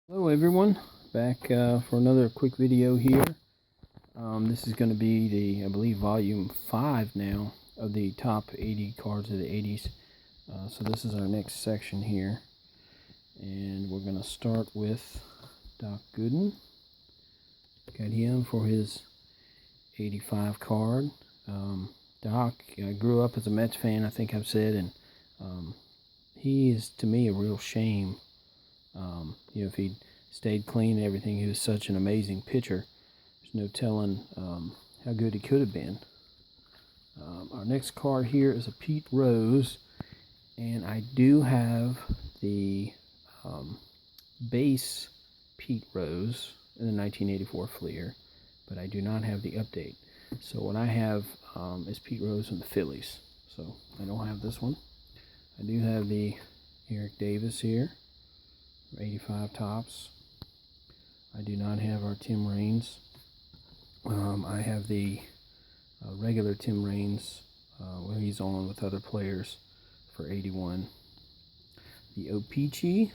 Hello everyone, back for another quick video here. This is going to be I believe, volume 5 now of the top 80 cards of the 80s. So this is our next section here. And we're going to start with Doc Gooden. Got him for his 85 card. Doc, I grew up as a Mets fan, I think I've said, and he is, to me, a real shame. If he stayed clean and everything, he was such an amazing pitcher. There's no telling how good he could have been. Our next card here is a Pete Rose, and I do have the base Pete Rose in the 1984 Fleer, but I do not have the update. So what I have is Pete Rose and the Phillies. So I don't have this one. I do have the Eric Davis here, 85 tops. I do not have our Tim Raines. I have the regular Tim Raines where he's on with other players for 81. The O-Pee-Chee.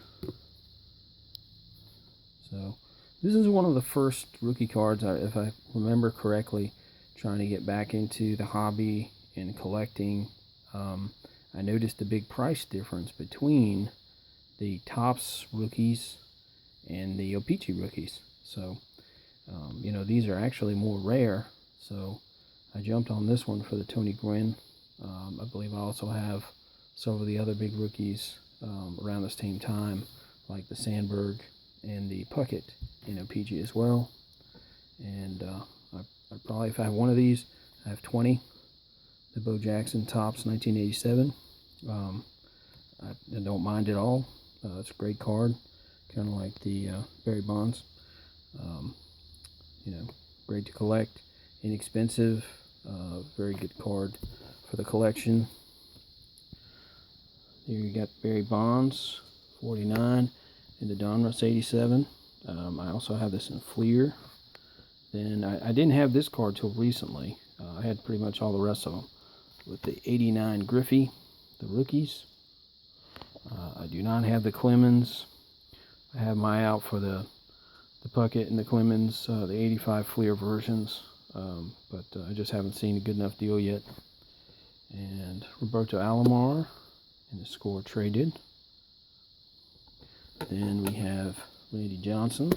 So this is one of the first rookie cards, if I remember correctly, trying to get back into the hobby and collecting. I noticed a big price difference between the Topps rookies and the O-Pee-Chee rookies. So, these are actually more rare. So I jumped on this one for the Tony Gwynn. I believe I also have several of the other big rookies around the same time, like the Sandberg and the Puckett in O-Pee-Chee as well. And I probably, if I have one of these, I have 20. The Bo Jackson Topps 1987. I don't mind at all. It's a great card, kind of like the Barry Bonds. Great to collect, inexpensive, very good card for the collection. Here you got Barry Bonds, 49, and the Donruss 87. I also have this in Fleer. Then I didn't have this card till recently. I had pretty much all the rest of them. With the 89 Griffey, the rookies. I do not have the Clemens. I have my out for the Puckett and the Clemens, the 85 Fleer versions, but I just haven't seen a good enough deal yet. And Roberto Alomar in the score traded. Then we have Randy Johnson.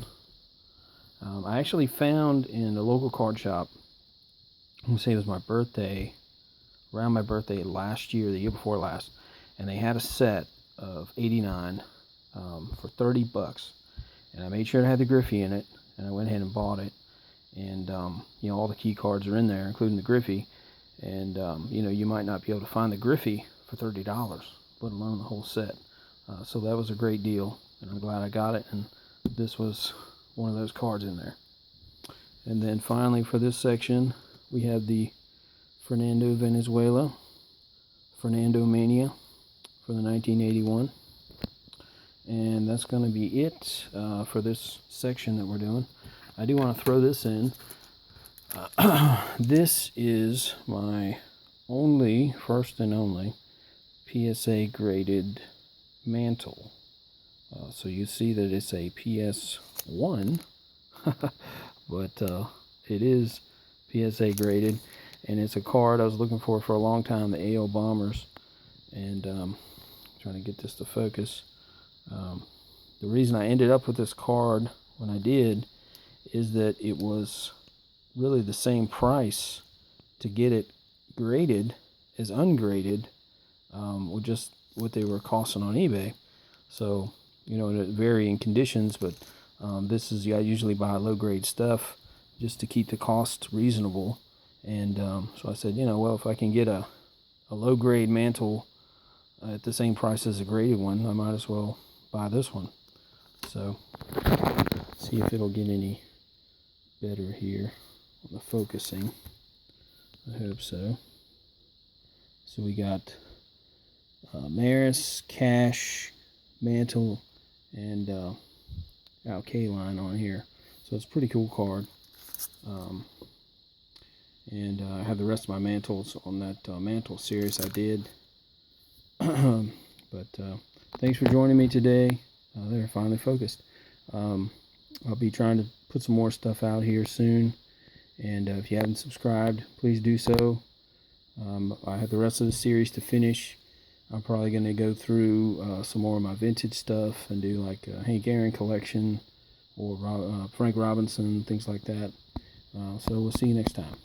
I actually found in a local card shop, I'm going to say it was my birthday, around my birthday last year, the year before last, and they had a set of 89 for $30, and I made sure it had the Griffey in it, and I went ahead and bought it. And all the key cards are in there, including the Griffey. And you might not be able to find the Griffey for $30, let alone the whole set. So that was a great deal, and I'm glad I got it. And this was one of those cards in there. And then finally, for this section, we have the Fernando Valenzuela, Fernando Mania for the 1981. And that's going to be it for this section that we're doing. I do want to throw this in. This is my first and only PSA graded mantle. So you see that it's a PS1, but it is PSA graded, and it's a card I was looking for a long time, the AL Bombers, and trying to get this to focus. The reason I ended up with this card when I did is that it was really the same price to get it graded as ungraded, with just what they were costing on eBay. So, in varying conditions, but this is, I usually buy low grade stuff just to keep the cost reasonable. And so I said, well, if I can get a low grade mantle at the same price as a graded one, I might as well buy this one. So let's see if it'll get any better here on the focusing. I hope so. So we got Maris, Cash, Mantle, and K-Line on here. So it's a pretty cool card. And I have the rest of my mantles on that mantle series I did. But thanks for joining me today. They're finally focused. I'll be trying to put some more stuff out here soon. And if you haven't subscribed, please do so. I have the rest of the series to finish. I'm probably going to go through some more of my vintage stuff and do like a Hank Aaron collection or Frank Robinson, things like that. So we'll see you next time.